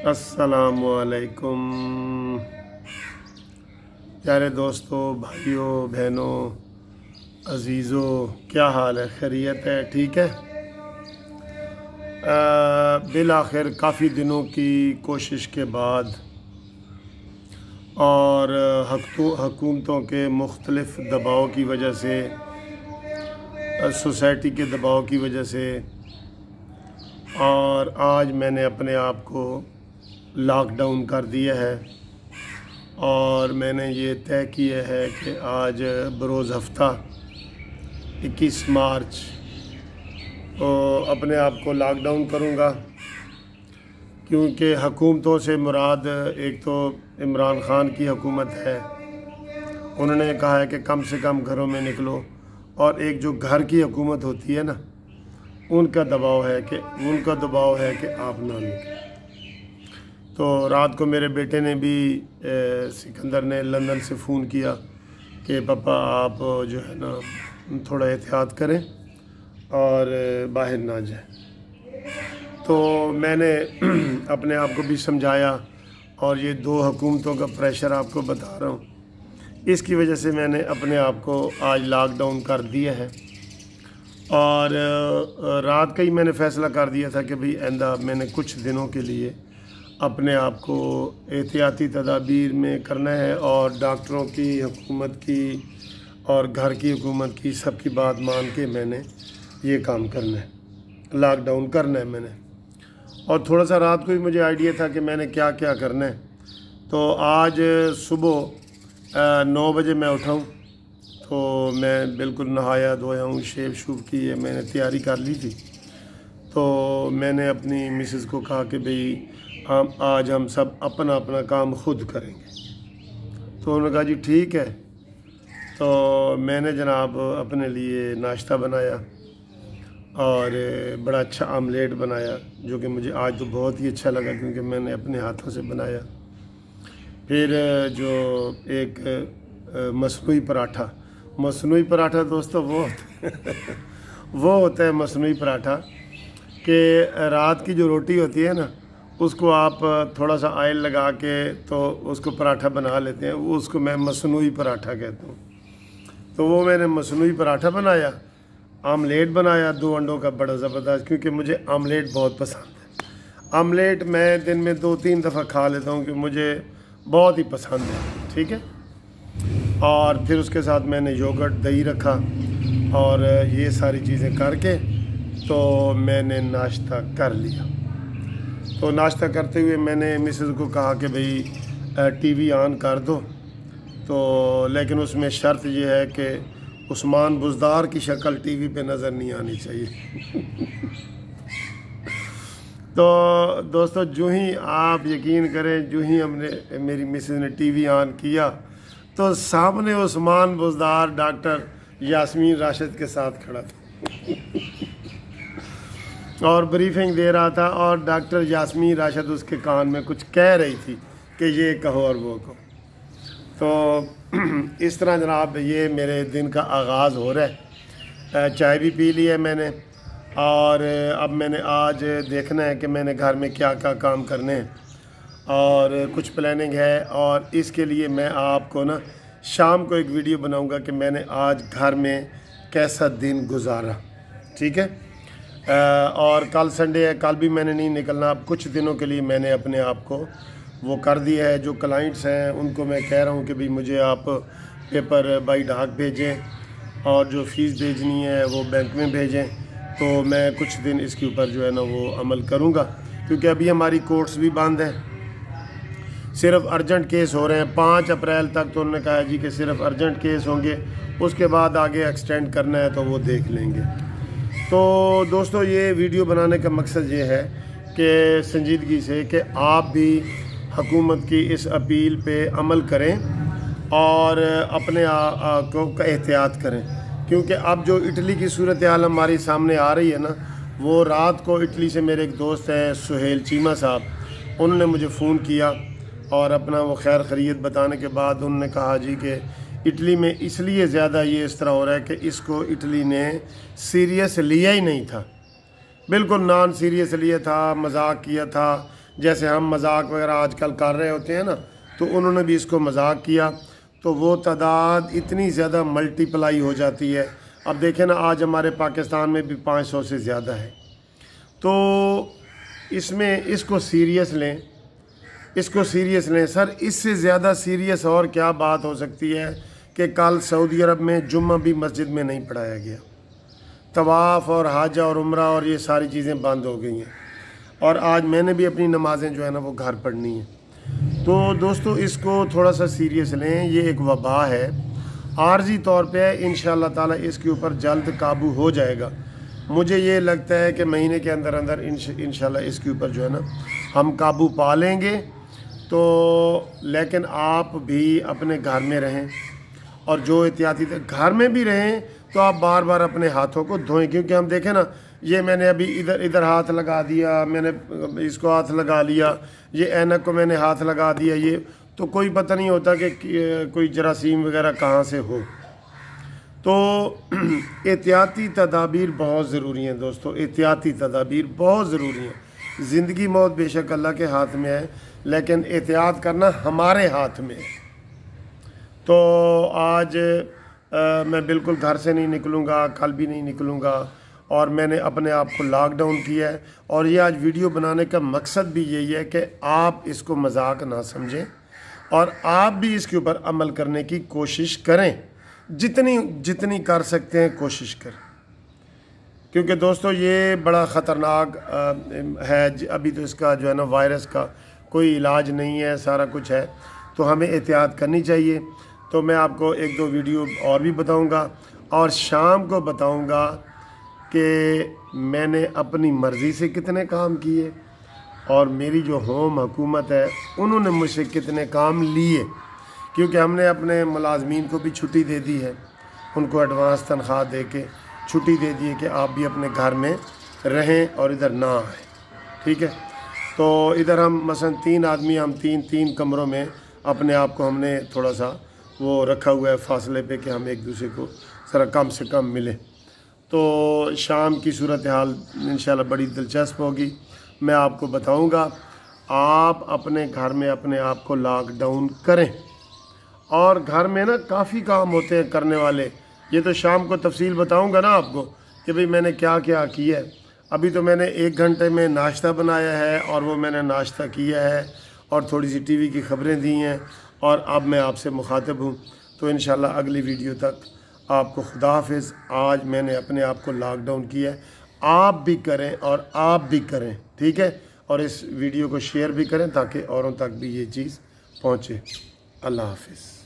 अस्सलामुअलैकुम प्यारे दोस्तों, भाइयों, बहनों, अजीज़ों, क्या हाल है? खैरियत है? ठीक है। बिल आखिर काफ़ी दिनों की कोशिश के बाद और हुकूमतों के मुख्तलिफ़ दबाव की वजह से, सोसाइटी के दबाव की वजह से, और आज मैंने अपने आप को लॉकडाउन कर दिया है और मैंने ये तय किया है कि आज बरोज़ हफ्ता 21 मार्च तो अपने आप को लॉकडाउन करूँगा, क्योंकि हुकूमतों से मुराद एक तो इमरान ख़ान की हुकूमत है। उन्होंने कहा है कि कम से कम घरों में निकलो, और एक जो घर की हुकूमत होती है ना, उनका दबाव है कि आप ना निकलें। तो रात को मेरे बेटे ने भी सिकंदर ने लंदन से फ़ोन किया कि पापा आप जो है ना थोड़ा एहतियात करें और बाहर ना जाए। तो मैंने अपने आप को भी समझाया, और ये दो हुकूमतों का प्रेशर आपको बता रहा हूँ, इसकी वजह से मैंने अपने आप को आज लॉकडाउन कर दिया है। और रात का ही मैंने फ़ैसला कर दिया था कि भाई आइंदा मैंने कुछ दिनों के लिए अपने आप को एहतियाती तदाबीर में करना है, और डॉक्टरों की, हुकूमत की और घर की हुकूमत की सबकी बात मान के मैंने ये काम करना है, लॉकडाउन करना है मैंने। और थोड़ा सा रात को ही मुझे आइडिया था कि मैंने क्या क्या करना है। तो आज सुबह 9 बजे मैं उठा हूँ, तो मैं बिल्कुल नहाया धोया हूँ, शेव शूव की है, मैंने तैयारी कर ली थी। तो मैंने अपनी मिसेज़ को कहा कि भाई आज हम सब अपना अपना काम खुद करेंगे। तो उन्होंने कहा जी ठीक है। तो मैंने जनाब अपने लिए नाश्ता बनाया और बड़ा अच्छा आमलेट बनाया, जो कि मुझे आज तो बहुत ही अच्छा लगा क्योंकि मैंने अपने हाथों से बनाया। फिर जो एक मसनूई पराठा दोस्तों वो होता है मसनूई पराठा कि रात की जो रोटी होती है ना, उसको आप थोड़ा सा ऑयल लगा के तो उसको पराठा बना लेते हैं, उसको मैं मसनूई पराठा कहता हूँ। तो वो मैंने मसनूई पराठा बनाया, आमलेट बनाया 2 अंडों का बड़ा ज़बरदस्त, क्योंकि मुझे आमलेट बहुत पसंद है। आमलेट मैं दिन में 2-3 दफ़ा खा लेता हूँ कि मुझे बहुत ही पसंद है, ठीक है। और फिर उसके साथ मैंने योगर्ट, दही रखा, और ये सारी चीज़ें करके तो मैंने नाश्ता कर लिया। तो नाश्ता करते हुए मैंने मिसेज़ को कहा कि भाई टीवी ऑन कर दो, तो लेकिन उसमें शर्त ये है कि उस्मान बुज़दार की शक्ल टीवी पे नज़र नहीं आनी चाहिए। तो दोस्तों, जो ही आप यकीन करें, जो ही मेरी मिसेज़ ने टीवी ऑन किया तो सामने उस्मान बुज़दार डॉक्टर यास्मीन राशिद के साथ खड़ा था और ब्रीफिंग दे रहा था, और डॉक्टर यास्मीन राशिद उसके कान में कुछ कह रही थी कि ये कहो और वो कहो। तो इस तरह जनाब ये मेरे दिन का आगाज़ हो रहा है। चाय भी पी ली है मैंने, और अब मैंने आज देखना है कि मैंने घर में क्या क्या काम करने हैं, और कुछ प्लानिंग है। और इसके लिए मैं आपको ना शाम को एक वीडियो बनाऊंगा कि मैंने आज घर में कैसा दिन गुजारा, ठीक है। और कल संडे है, कल भी मैंने नहीं निकलना। अब कुछ दिनों के लिए मैंने अपने आप को वो कर दिया है। जो क्लाइंट्स हैं उनको मैं कह रहा हूँ कि भाई मुझे आप पेपर बाई डाक भेजें, और जो फ़ीस भेजनी है वो बैंक में भेजें। तो मैं कुछ दिन इसके ऊपर जो है ना वो अमल करूँगा, क्योंकि अभी हमारी कोर्ट्स भी बंद हैं, सिर्फ अर्जेंट केस हो रहे हैं। 5 अप्रैल तक तो उन्होंने कहा जी कि सिर्फ अर्जेंट केस होंगे, उसके बाद आगे एक्सटेंड करना है तो वो देख लेंगे। तो दोस्तों, ये वीडियो बनाने का मकसद ये है कि संजीदगी से कि आप भी हुकूमत की इस अपील पे अमल करें और अपने को एहतियात करें, क्योंकि अब जो इटली की सूरत हाल हमारी सामने आ रही है ना, वो रात को इटली से मेरे एक दोस्त हैं सुहेल चीमा साहब, उन्होंने मुझे फ़ोन किया और अपना वो खैर खैरियत बताने के बाद उन्होंने कहा जी कि इटली में इसलिए ज़्यादा ये इस तरह हो रहा है कि इसको इटली ने सीरियस लिया ही नहीं था, बिल्कुल नॉन सीरियस लिया था, मजाक किया था जैसे हम मजाक वगैरह आजकल कर रहे होते हैं ना, तो उन्होंने भी इसको मजाक किया, तो वो तादाद इतनी ज़्यादा मल्टीप्लाई हो जाती है। अब देखें ना, आज हमारे पाकिस्तान में भी 500 से ज़्यादा है। तो इसमें इसको सीरियस लें, इसको सीरियस लें सर। इससे ज़्यादा सीरियस और क्या बात हो सकती है कि कल सऊदी अरब में जुम्मा भी मस्जिद में नहीं पढ़ाया गया, तवाफ़ और हज और उम्रा और ये सारी चीज़ें बंद हो गई हैं, और आज मैंने भी अपनी नमाज़ें जो है ना वो घर पढ़नी है। तो दोस्तों इसको थोड़ा सा सीरियस लें, ये एक वबा है, आर्जी तौर पे इंशाअल्लाह ताला इसके ऊपर जल्द काबू हो जाएगा। मुझे ये लगता है कि महीने के अंदर अंदर इंशाअल्लाह इसके ऊपर जो है ना हम काबू पा लेंगे। तो लेकिन आप भी अपने घर में रहें, और जो एहतियाती घर में भी रहें तो आप बार बार अपने हाथों को धोएं, क्योंकि हम देखें ना, ये मैंने अभी इधर हाथ लगा दिया, मैंने इसको हाथ लगा लिया, ये ऐनक को मैंने हाथ लगा दिया, ये तो कोई पता नहीं होता कि कोई जरासीम वगैरह कहाँ से हो। तो एहतियाती तदाबीर बहुत ज़रूरी हैं दोस्तों, एहतियाती तदाबीर बहुत ज़रूरी हैं। ज़िंदगी मौत बेशक अल्लाह के हाथ में है, लेकिन एहतियात करना हमारे हाथ में है। तो आज मैं बिल्कुल घर से नहीं निकलूँगा, कल भी नहीं निकलूँगा, और मैंने अपने आप को लॉकडाउन किया है। और ये आज वीडियो बनाने का मकसद भी यही है कि आप इसको मजाक ना समझें, और आप भी इसके ऊपर अमल करने की कोशिश करें, जितनी कर सकते हैं कोशिश करें, क्योंकि दोस्तों ये बड़ा ख़तरनाक है। अभी तो इसका जो है ना वायरस का कोई इलाज नहीं है, सारा कुछ है, तो हमें एहतियात करनी चाहिए। तो मैं आपको एक दो वीडियो और भी बताऊंगा, और शाम को बताऊंगा कि मैंने अपनी मर्ज़ी से कितने काम किए, और मेरी जो होम हुकूमत है उन्होंने मुझसे कितने काम लिए, क्योंकि हमने अपने मुलाजमीन को भी छुट्टी दे दी है, उनको एडवांस तनख्वाह दे के छुट्टी दे दी है कि आप भी अपने घर में रहें और इधर ना आए, ठीक है। तो इधर हम मसलन 3 आदमी, हम तीन कमरों में अपने आप को हमने थोड़ा सा वो रखा हुआ है फासले पे कि हम एक दूसरे को ज़रा कम से कम मिले। तो शाम की सूरत हाल इंशाल्लाह बड़ी दिलचस्प होगी, मैं आपको बताऊंगा। आप अपने घर में अपने आप को लॉकडाउन करें, और घर में ना काफ़ी काम होते हैं करने वाले, ये तो शाम को तफसील बताऊंगा ना आपको कि भाई मैंने क्या क्या किया है। अभी तो मैंने 1 घंटे में नाश्ता बनाया है, और वो मैंने नाश्ता किया है, और थोड़ी सी टीवी की खबरें दी हैं, और अब मैं आपसे मुखातिब हूँ। तो इंशाल्लाह अगली वीडियो तक आपको खुदा हाफिज़। आज मैंने अपने आप को लॉकडाउन किया है, आप भी करें और आप भी करें, ठीक है। और इस वीडियो को शेयर भी करें ताकि औरों तक भी ये चीज़ पहुँचे। अल्लाह हाफिज़।